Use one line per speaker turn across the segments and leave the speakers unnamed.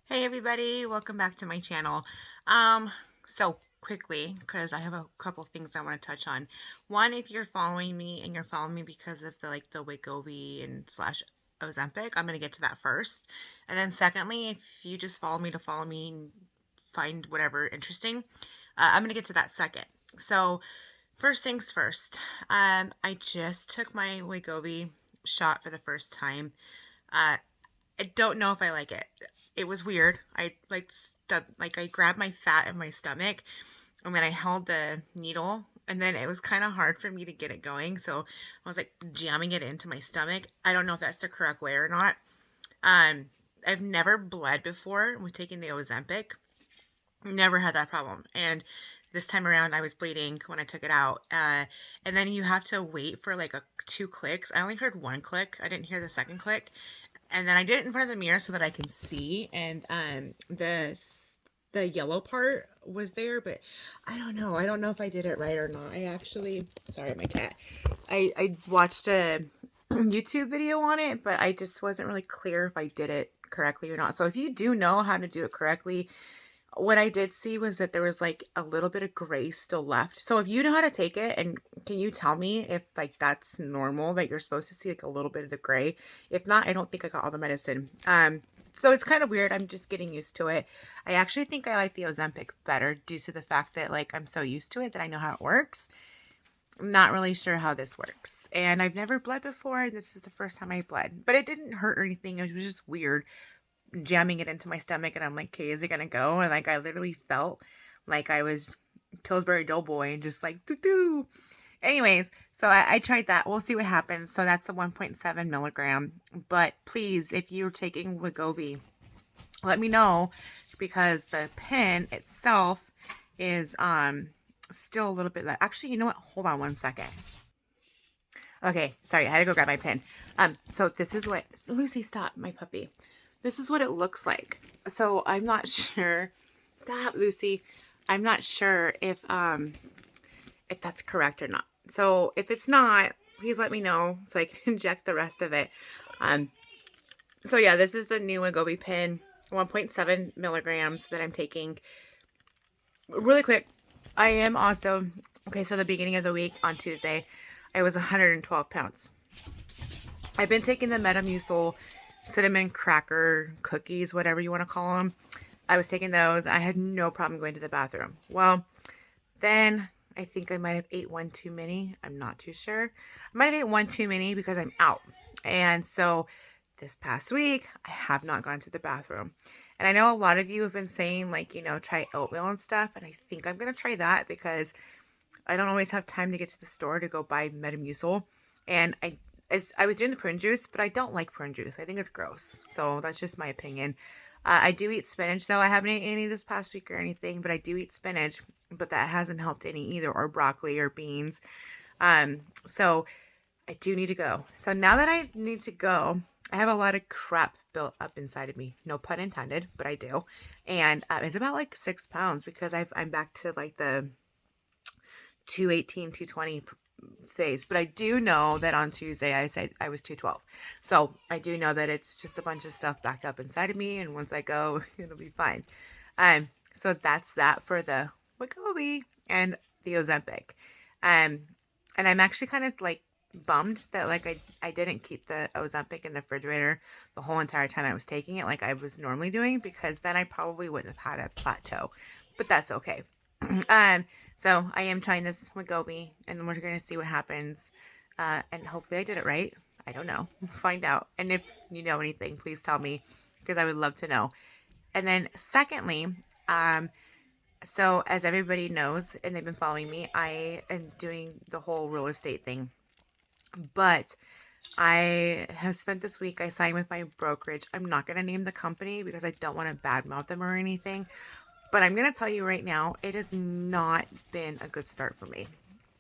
Hey everybody, welcome back to my channel. So quickly, because I have a couple things I want to touch on. One, if you're following me and you're following me because of the wegovy and slash Ozempic, I'm gonna get to that first. And then secondly, if you just follow me to follow me and find whatever interesting, I'm gonna get to that second. So first things first, I just took my wegovy shot for the first time. Uh, I don't know if I like it. It was weird. I grabbed my fat in my stomach and then I held the needle and then it was kind of hard for me to get it going. So I was like jamming it into my stomach. I don't know if that's the correct way or not. Um, I've never bled before with taking the Ozempic. Never had that problem. And this time around I was bleeding when I took it out. And then you have to wait for like two clicks. I only heard one click. I didn't hear the second click. And then I did it in front of the mirror so that I can see. And the yellow part was there, but I don't know. I don't know if I did it right or not. I actually, sorry, my cat. I watched a YouTube video on it, but I just wasn't really clear if I did it correctly or not. So if you do know how to do it correctly, what I did see was that there was like a little bit of gray still left. So if you know how to take it, and can you tell me if like that's normal that you're supposed to see like a little bit of the gray? If not, I don't think I got all the medicine. So it's kind of weird. I'm just getting used to it. I actually think I like the Ozempic better due to the fact that like I'm so used to it that I know how it works. I'm not really sure how this works. And I've never bled before, and this is the first time I bled. But it didn't hurt or anything. It was just weird jamming it into my stomach, and I'm like, okay, is it gonna go? And like I literally felt like I was Pillsbury Doughboy and just like doo doo. Anyways, so I tried that. We'll see what happens. So that's the 1.7 milligram. But please, if you're taking Wegovy, let me know, because the pen itself is still a little bit like, actually, you know what? Hold on one second. Okay, sorry, I had to go grab my pen. So this is what Lucy, stop, my puppy. This is what it looks like. So I'm not sure. Stop, Lucy. I'm not sure if that's correct or not. So if it's not, please let me know so I can inject the rest of it. So yeah, this is the new Wegovy pen, 1.7 milligrams that I'm taking. Really quick, I am also, okay, so the beginning of the week on Tuesday, I was 112 pounds. I've been taking the Metamucil cinnamon cracker cookies, whatever you want to call them. I was taking those. I had no problem going to the bathroom. Well, then I think I might have ate one too many. I'm not too sure. I might have ate one too many because I'm out. And so this past week, I have not gone to the bathroom. And I know a lot of you have been saying, like, you know, try oatmeal and stuff. And I think I'm going to try that because I don't always have time to get to the store to go buy Metamucil. And I was doing the prune juice, but I don't like prune juice. I think it's gross. So that's just my opinion. I do eat spinach, though. I haven't eaten any this past week or anything, but I do eat spinach. But that hasn't helped any either, or broccoli or beans. So I do need to go. So now that I need to go, I have a lot of crap built up inside of me. No pun intended, but I do. And it's about like 6 pounds because I'm back to like the 218, 220 phase. But I do know that on Tuesday I said I was 212. So I do know that it's just a bunch of stuff backed up inside of me. And once I go, it'll be fine. So that's that for the Wegovy and the Ozempic. And I'm actually kind of like bummed that like I didn't keep the Ozempic in the refrigerator the whole entire time I was taking it like I was normally doing, because then I probably wouldn't have had a plateau. But that's okay. So I am trying this Wegovy, and we're going to see what happens. And hopefully I did it right. I don't know. We'll find out. And if you know anything, please tell me, because I would love to know. And then secondly, so as everybody knows, and they've been following me, I am doing the whole real estate thing. But I have spent this week, I signed with my brokerage. I'm not going to name the company because I don't want to badmouth them or anything. But I'm going to tell you right now, it has not been a good start for me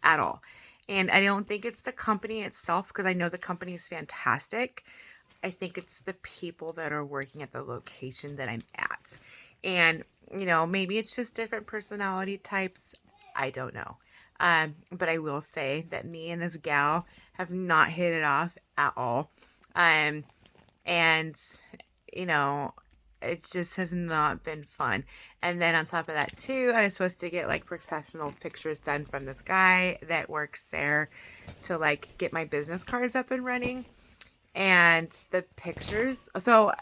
at all. And I don't think it's the company itself, because I know the company is fantastic. I think it's the people that are working at the location that I'm at. And, you know, maybe it's just different personality types. I don't know. But I will say that me and this gal have not hit it off at all. And, you know, it just has not been fun. And then on top of that too, I was supposed to get like professional pictures done from this guy that works there to like get my business cards up and running. And the pictures, so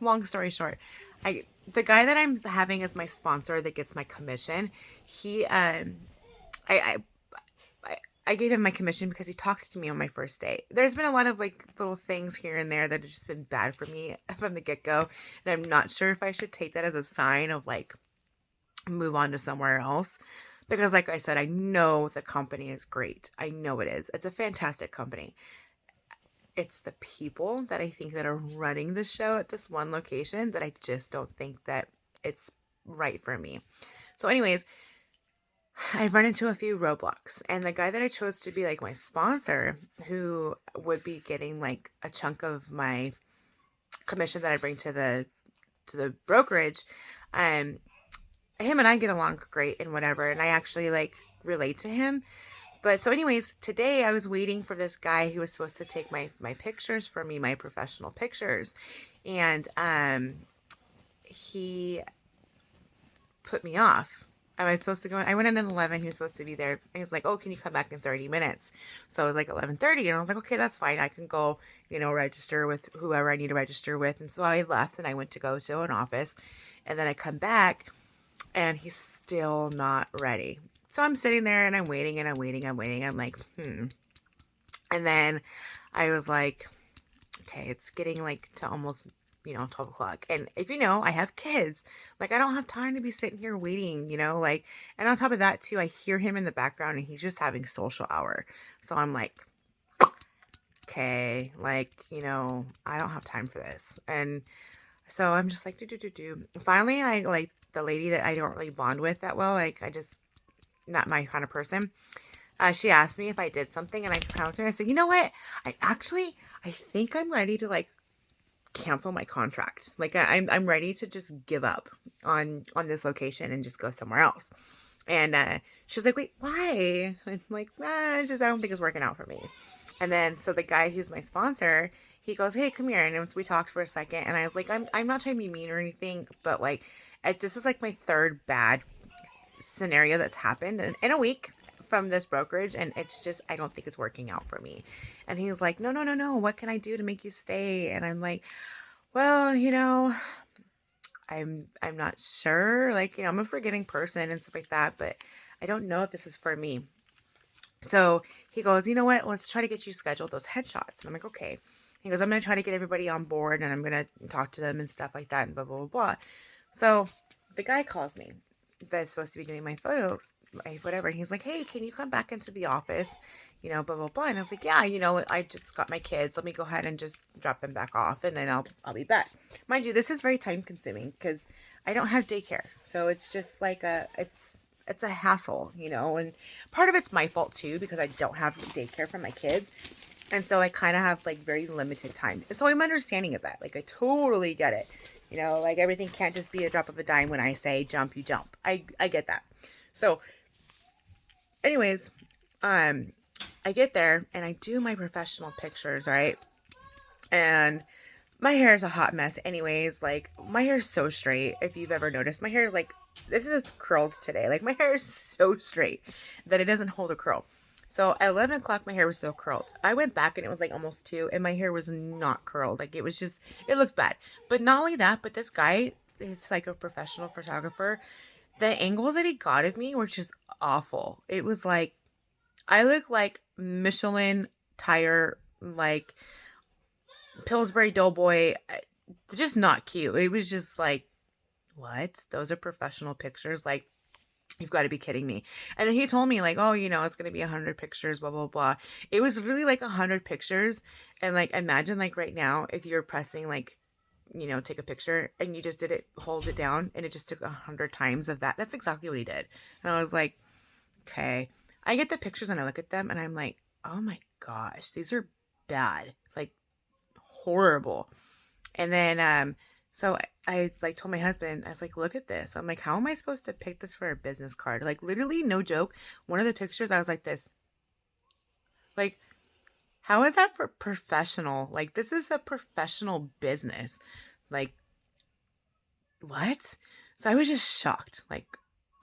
long story short, the guy that I'm having as my sponsor that gets my commission, he I I, I gave him my commission because he talked to me on my first date. There's been a lot of like little things here and there that have just been bad for me from the get go. And I'm not sure if I should take that as a sign of like move on to somewhere else. Because, like I said, I know the company is great. I know it is. It's a fantastic company. It's the people that I think that are running the show at this one location that I just don't think that it's right for me. So, anyways, I run into a few roadblocks, and the guy that I chose to be like my sponsor, who would be getting like a chunk of my commission that I bring to the brokerage, him and I get along great and whatever, and I actually like relate to him. But so anyways, today I was waiting for this guy who was supposed to take my pictures for me, my professional pictures, and he put me off. I was supposed to go. I went in at 11. He was supposed to be there. He was like, "Oh, can you come back in 30 minutes?" So it was like 11:30, and I was like, "Okay, that's fine. I can go, register with whoever I need to register with." And so I left, and I went to go to an office, and then I come back, and he's still not ready. So I'm sitting there, and I'm waiting, and I'm waiting, I'm waiting. I'm like, And then I was like, okay, it's getting like to almost 12 o'clock. And if I have kids, like I don't have time to be sitting here waiting, like, and on top of that too, I hear him in the background and he's just having social hour. So I'm like, okay, like, I don't have time for this. And so I'm just like, do. Finally, I like the lady that I don't really bond with that well. Like, I just, not my kind of person. She asked me if I did something and I counted her. I said, you know what? I think I'm ready to like cancel my contract. Like I'm ready to just give up on this location and just go somewhere else. And she was like, wait, why? I'm like, I don't think it's working out for me. And then so the guy who's my sponsor, he goes, hey, come here. And we talked for a second, and I was like, I'm not trying to be mean or anything, but like this is like my third bad scenario that's happened in a week from this brokerage, and it's just, I don't think it's working out for me. And he's like, no, what can I do to make you stay? And I'm like, well, I'm not sure. Like, I'm a forgiving person and stuff like that, but I don't know if this is for me. So he goes, you know what? Let's try to get you scheduled those headshots. And I'm like, okay. He goes, I'm going to try to get everybody on board, and I'm going to talk to them and stuff like that and blah, blah, blah, blah. So the guy calls me that's supposed to be doing my photo, whatever. And he's like, hey, can you come back into the office? Blah, blah, blah. And I was like, yeah, I just got my kids. Let me go ahead and just drop them back off, and then I'll be back. Mind you, this is very time consuming because I don't have daycare. So it's just like it's a hassle, and part of it's my fault too, because I don't have daycare for my kids. And so I kind of have like very limited time. And so I'm understanding of that. Like I totally get it. Like everything can't just be a drop of a dime when I say jump, you jump. I get that. So anyways, I get there and I do my professional pictures, right? And my hair is a hot mess anyways. Like my hair is so straight. If you've ever noticed, my hair is like, this is curled today. Like my hair is so straight that it doesn't hold a curl. So at 11 o'clock, my hair was still curled. I went back and it was like almost 2, and my hair was not curled. Like it was just, it looked bad. But not only that, but this guy is like a professional photographer. The angles that he got of me were just awful. It was like, I look like Michelin tire, like Pillsbury Doughboy. Just not cute. It was just like, what? Those are professional pictures? Like, you've got to be kidding me. And then he told me like, oh, it's going to be 100 pictures, blah, blah, blah. It was really like 100 pictures. And like, imagine like right now, if you're pressing like, take a picture and you just did it, hold it down, and it just took 100 times of that. That's exactly what he did. And I was like, okay. I get the pictures and I look at them and I'm like, oh my gosh, these are bad, like horrible. And then, so I like told my husband, I was like, look at this. I'm like, how am I supposed to pick this for a business card? Like literally, no joke. One of the pictures, I was like this. Like, how is that for professional? Like, this is a professional business. Like, what? So I was just shocked. Like,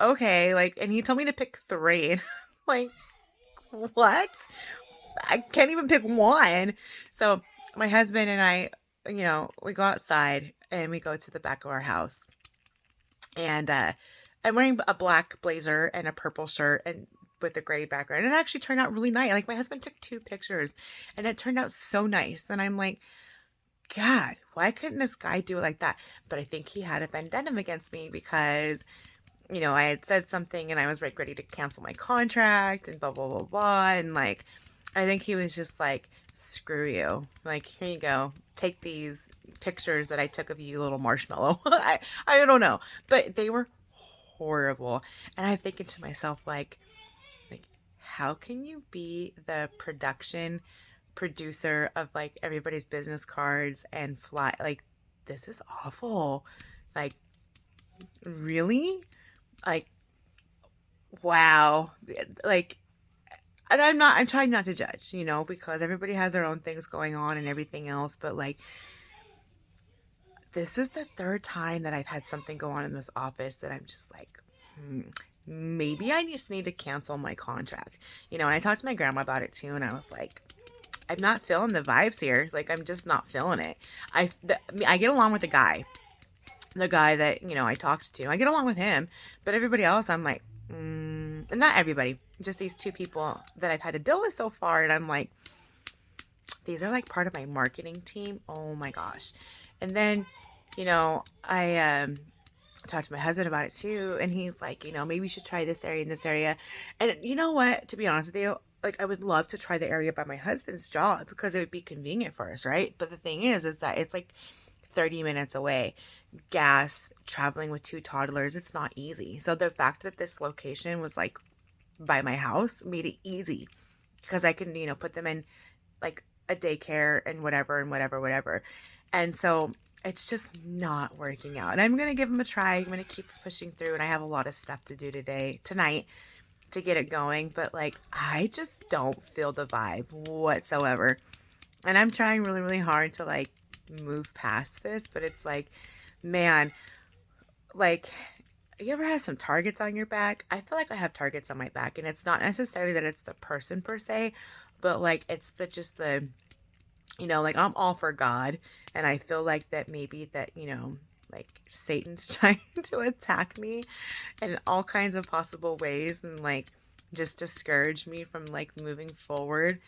okay, like, and he told me to pick 3. And I'm like, what? I can't even pick one. So my husband and I, we go outside and we go to the back of our house. And I'm wearing a black blazer and a purple shirt and with a gray background. And it actually turned out really nice. Like my husband took 2 pictures and it turned out so nice. And I'm like, God, why couldn't this guy do it like that? But I think he had a vendetta against me because, I had said something and I was like ready to cancel my contract and blah, blah, blah, blah. And like, I think he was just like, screw you. Like, here you go. Take these pictures that I took of you, little marshmallow. I don't know. But they were horrible. And I'm thinking to myself, like, how can you be the producer of like everybody's business cards and fly? Like, this is awful. Like, really? Like, wow. Like, and I'm trying not to judge, because everybody has their own things going on and everything else. But like, this is the 3rd time that I've had something go on in this office that I'm just like, maybe I just need to cancel my contract. And I talked to my grandma about it too. And I was like, I'm not feeling the vibes here. Like, I'm just not feeling it. I get along with the guy that, I talked to. I get along with him, but everybody else, I'm like, and not everybody, just these 2 people that I've had to deal with so far. And I'm like, these are like part of my marketing team. Oh my gosh. And then, I talked to my husband about it too. And he's like, maybe you should try this area and this area. And you know what, to be honest with you, like I would love to try the area by my husband's job because it would be convenient for us. Right. But the thing is that it's like 30 minutes away, gas, traveling with 2 toddlers. It's not easy. So the fact that this location was like by my house made it easy because I can, put them in like a daycare and whatever and whatever. And so it's just not working out. And I'm going to give them a try. I'm going to keep pushing through. And I have a lot of stuff to do tonight to get it going. But like, I just don't feel the vibe whatsoever. And I'm trying really, really hard to like move past this. But it's like, man, like, you ever had some targets on your back? I feel like I have targets on my back. And it's not necessarily that it's the person per se, but like, it's just the, like I'm all for God. And I feel like that maybe that, like Satan's trying to attack me in all kinds of possible ways and like just discourage me from like moving forward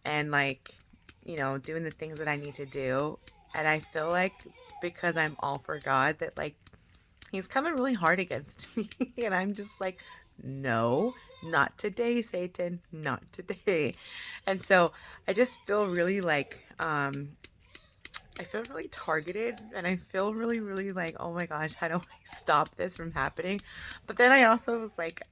and like, doing the things that I need to do. And I feel like because I'm all for God that like he's coming really hard against me. And I'm just like, no, not today, Satan, not today. And so I just feel really like, I feel really targeted and I feel really, really like, oh my gosh, how do I stop this from happening? But then I also was like,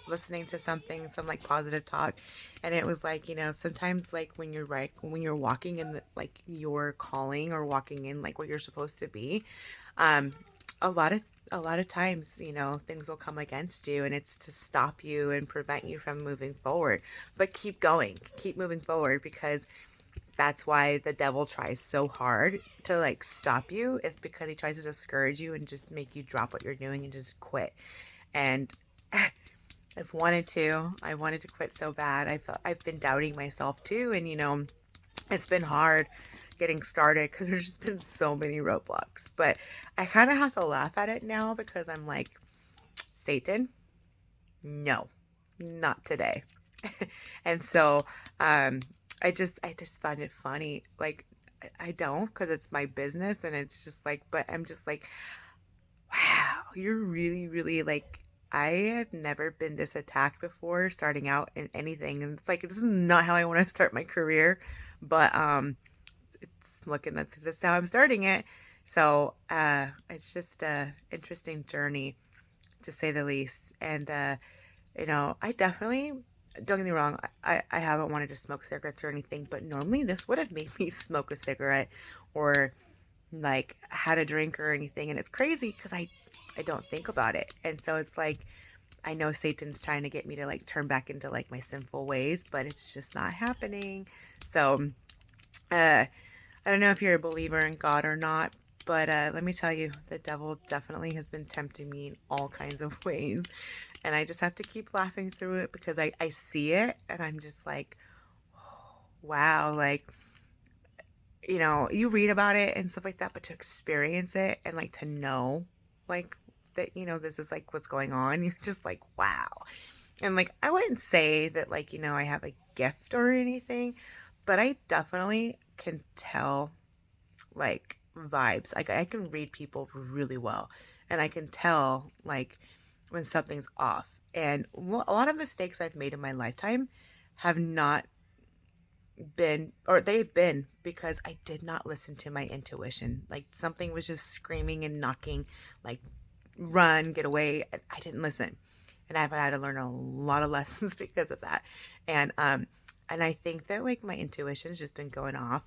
listening to some like positive talk. And it was like, sometimes like when you're walking in the, like your calling or walking in like what you're supposed to be, a lot of times, things will come against you and it's to stop you and prevent you from moving forward. But keep going, keep moving forward because that's why the devil tries so hard to like stop you, is because he tries to discourage you and just make you drop what you're doing and just quit. And I wanted to quit so bad. I've been doubting myself too. And, it's been hard getting started because there's just been so many roadblocks, but I kind of have to laugh at it now because I'm like, Satan, no, not today. And so, I just find it funny. Like I don't, because it's my business and it's just like, but I'm just like, wow, you're really, really like, I have never been this attacked before starting out in anything. And it's like, this is not how I want to start my career, but, it's looking, this is how I'm starting it. So, it's just a interesting journey to say the least. And, I definitely, don't get me wrong, I haven't wanted to smoke cigarettes or anything, but normally this would have made me smoke a cigarette or like had a drink or anything. And it's crazy because I don't think about it. And so it's like, I know Satan's trying to get me to like turn back into like my sinful ways, but it's just not happening. So, I don't know if you're a believer in God or not, But let me tell you, the devil definitely has been tempting me in all kinds of ways. And I just have to keep laughing through it because I see it and I'm just like, wow, like, you know, you read about it and stuff like that, but to experience it and like to know like that, you know, this is like what's going on, you're just like, wow. And like, I wouldn't say that like, you know, I have a gift or anything, but I definitely can tell like vibes. Like I can read people really well and I can tell like when something's off. And a lot of mistakes I've made in my lifetime have not been, or they've been because I did not listen to my intuition. Like something was just screaming and knocking, like run, get away. And I didn't listen. And I've had to learn a lot of lessons because of that. And I think that like my intuition has just been going off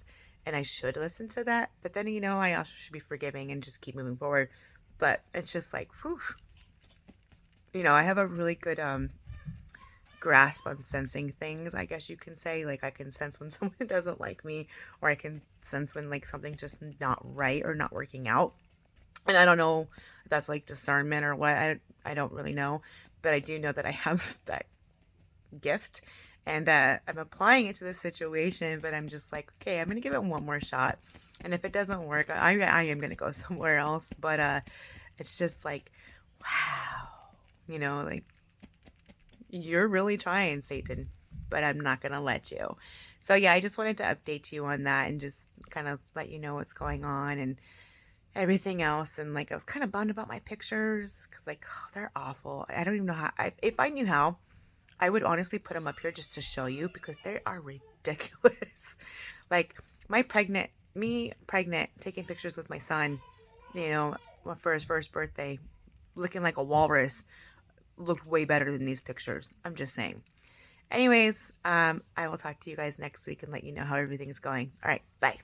and I should listen to that. But then, you know, I also should be forgiving and just keep moving forward. But it's just like, whew, you know, I have a really good grasp on sensing things, I guess you can say. Like I can sense when someone doesn't like me, or I can sense when like something's just not right or not working out. And I don't know if that's like discernment or what. I don't really know, but I do know that I have that gift, and I'm applying it to this situation. But I'm just like, okay, I'm gonna give it one more shot, and if it doesn't work, I am gonna go somewhere else. But it's just like, wow, you know, like you're really trying, Satan, but I'm not gonna let you. So yeah, I just wanted to update you on that and just kind of let you know what's going on and everything else. And like I was kind of bummed about my pictures because like, oh, they're awful. I don't even know how. If I knew how, I would honestly put them up here just to show you because they are ridiculous. Like me pregnant, taking pictures with my son, you know, for his first birthday, looking like a walrus, looked way better than these pictures. I'm just saying. Anyways, I will talk to you guys next week and let you know how everything's going. All right, bye.